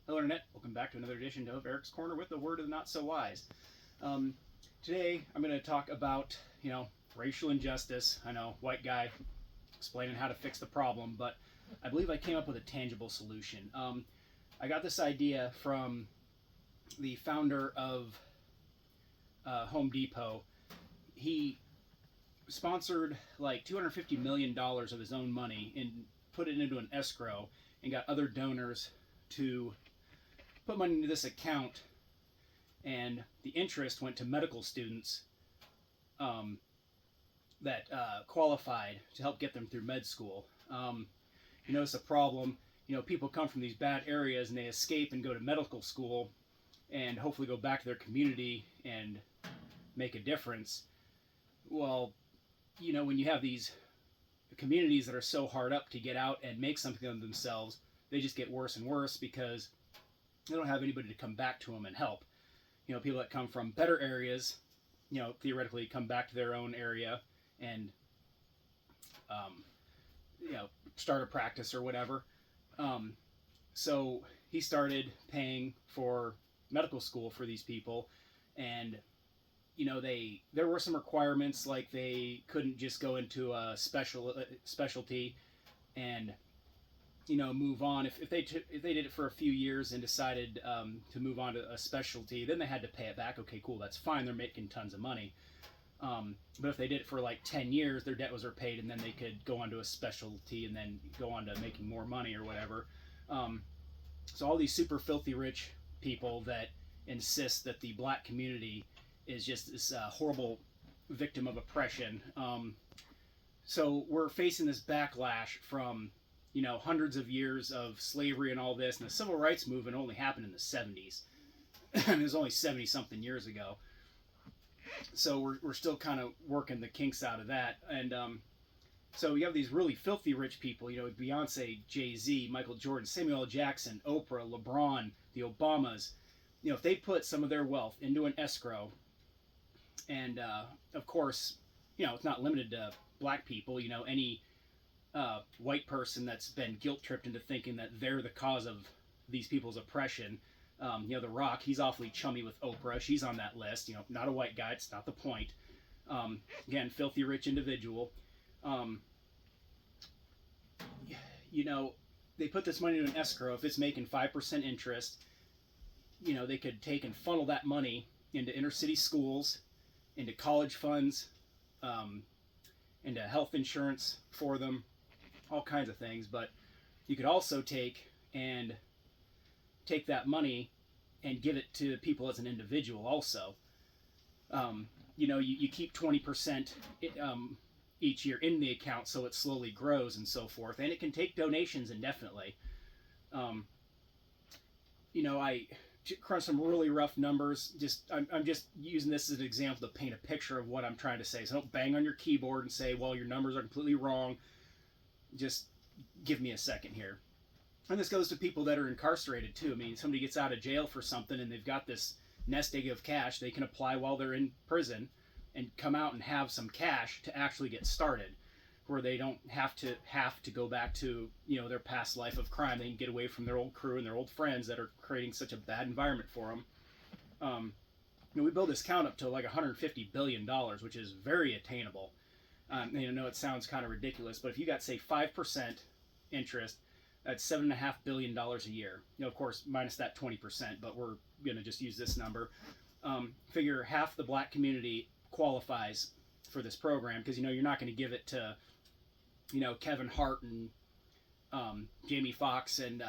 Hello, Internet. Welcome back to another edition of Eric's Corner with the Word of the Not So Wise. Um, Today, I'm going to talk about, racial injustice. I know, white guy explaining how to fix the problem, but I believe I came up with a tangible solution. I got this idea from the founder of Home Depot. He sponsored like $250 million of his own money and put it into an escrow and got other donors to put money into this account, and the interest went to medical students that qualified to help get them through med school. You notice a problem. People come from these bad areas and they escape and go to medical school and hopefully go back to their community and make a difference. Well, when you have these communities that are so hard up to get out and make something of themselves, they just get worse and worse because they don't have anybody to come back to them and help. People that come from better areas, theoretically come back to their own area and, start a practice or whatever. So he started paying for medical school for these people, and there were some requirements, like they couldn't just go into a specialty and move on. If they did it for a few years and decided to move on to a specialty, then they had to pay it back. Okay, cool, that's fine. They're making tons of money. But if they did it for like 10 years, their debt was repaid, and then they could go on to a specialty and then go on to making more money or whatever. So all these super filthy rich people that insist that the black community is just this horrible victim of oppression. So we're facing this backlash from hundreds of years of slavery and all this, and the civil rights movement only happened in the 70s. It was only 70 something years ago. So we're still kind of working the kinks out of that. And so you have these really filthy rich people, Beyonce, Jay-Z, Michael Jordan, Samuel L. Jackson, Oprah, LeBron, the Obamas. If they put some of their wealth into an escrow, and of course, it's not limited to black people, any white person that's been guilt tripped into thinking that they're the cause of these people's oppression. The Rock, he's awfully chummy with Oprah. She's on that list. Not a white guy. It's not the point. Again, filthy rich individual. They put this money in an escrow. If it's making 5% interest, they could take and funnel that money into inner city schools, into college funds, into health insurance for them, all kinds of things. But you could also take that money and give it to people as an individual also. You keep 20% each year in the account, so it slowly grows and so forth, and it can take donations indefinitely. I crunch some really rough numbers. I'm just using this as an example to paint a picture of what I'm trying to say. So don't bang on your keyboard and say, well, your numbers are completely wrong. Just give me a second here. And this goes to people that are incarcerated too. I mean, somebody gets out of jail for something and they've got this nest egg of cash. They can apply while they're in prison and come out and have some cash to actually get started, where they don't have to go back to their past life of crime. They can get away from their old crew and their old friends that are creating such a bad environment for them. We build this count up to like $150 billion, which is very attainable. I know it sounds kind of ridiculous, but if you got, say, 5% interest, that's $7.5 billion a year. Of course, minus that 20%, but we're going to just use this number. Figure half the black community qualifies for this program, because you're not going to give it to Kevin Hart and Jamie Foxx and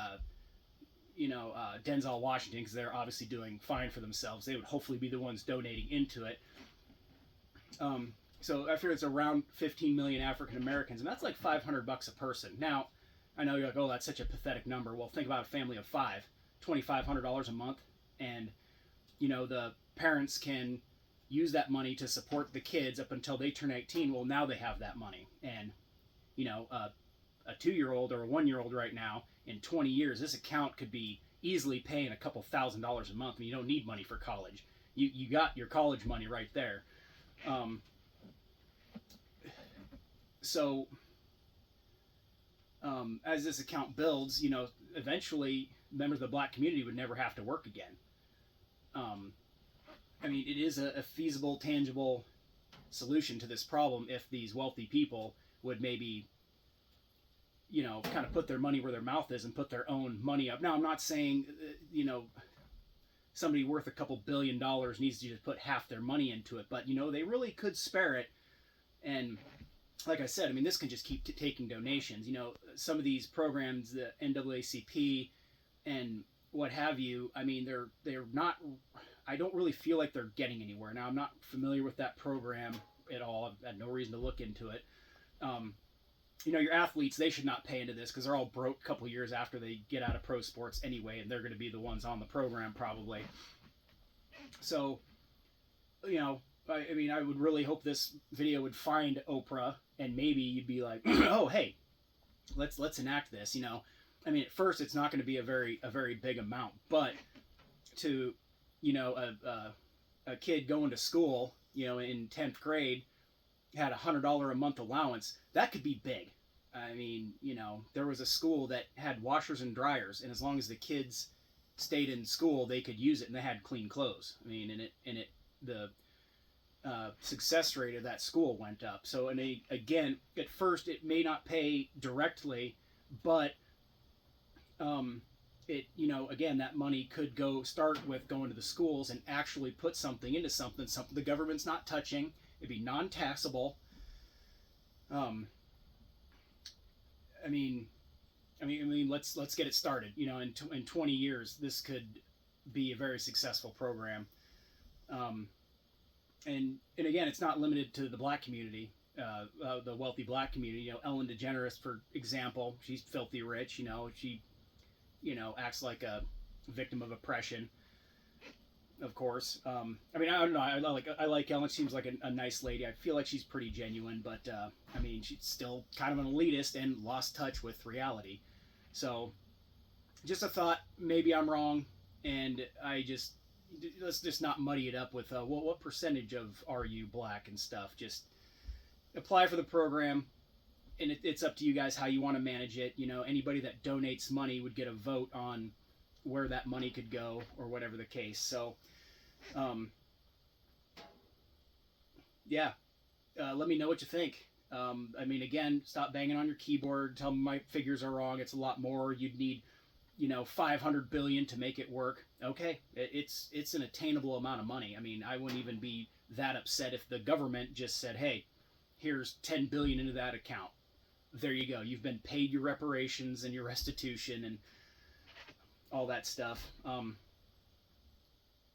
Denzel Washington, because they're obviously doing fine for themselves. They would hopefully be the ones donating into it. So I figure it's around 15 million African Americans, and that's like $500 a person. Now, I know you're like, oh, that's such a pathetic number. Well, think about a family of five, $2,500 a month, and the parents can use that money to support the kids up until they turn 18. Well, now they have that money, and a 2-year-old or a 1-year-old right now, in 20 years, this account could be easily paying a couple $1,000s a month. I mean, you don't need money for college. You got your college money right there. So as this account builds, eventually members of the black community would never have to work again. I mean, it is a feasible, tangible solution to this problem if these wealthy people would maybe, kind of put their money where their mouth is and put their own money up. Now, I'm not saying, somebody worth a couple $1 billion needs to just put half their money into it, but, they really could spare it. And like I said, I mean, this can just keep taking donations. Some of these programs, the NAACP and what have you, I mean, they're not, I don't really feel like they're getting anywhere. Now, I'm not familiar with that program at all. I've had no reason to look into it. Your athletes, they should not pay into this because they're all broke a couple years after they get out of pro sports anyway, and they're going to be the ones on the program probably. So, I mean, I would really hope this video would find Oprah, and maybe you'd be like, oh, hey, let's enact this. I mean, at first it's not going to be a very big amount, but to, a kid going to school, in 10th grade, had $100 a month allowance, that could be big. I mean, there was a school that had washers and dryers, and as long as the kids stayed in school, they could use it, and they had clean clothes. I mean, the success rate of that school went up. So, again, at first it may not pay directly, but again, that money could start with going to the schools and actually put something into something the government's not touching. It'd be non-taxable. I mean, let's get it started. In 20 years, this could be a very successful program. And again, it's not limited to the black community, the wealthy black community. Ellen DeGeneres, for example, she's filthy rich. She, acts like a victim of oppression. Of course. I mean, I don't know. I like Ellen. She seems like a nice lady. I feel like she's pretty genuine, but I mean, she's still kind of an elitist and lost touch with reality. So, just a thought. Maybe I'm wrong, and let's just not muddy it up with what percentage are you black and stuff. Just apply for the program, and it's up to you guys how you want to manage it. Anybody that donates money would get a vote on where that money could go or whatever the case. So, let me know what you think. I mean, again, stop banging on your keyboard. Tell me my figures are wrong. It's a lot more. You'd need, 500 billion to make it work. Okay. It's an attainable amount of money. I mean, I wouldn't even be that upset if the government just said, hey, here's 10 billion into that account. There you go. You've been paid your reparations and your restitution and all that stuff.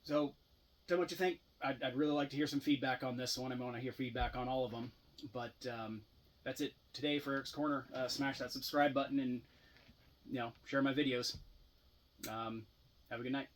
So tell me what you think. I'd really like to hear some feedback on this one. I want to hear feedback on all of them. But that's it today for Eric's Corner. Smash that subscribe button and share my videos. Have a good night.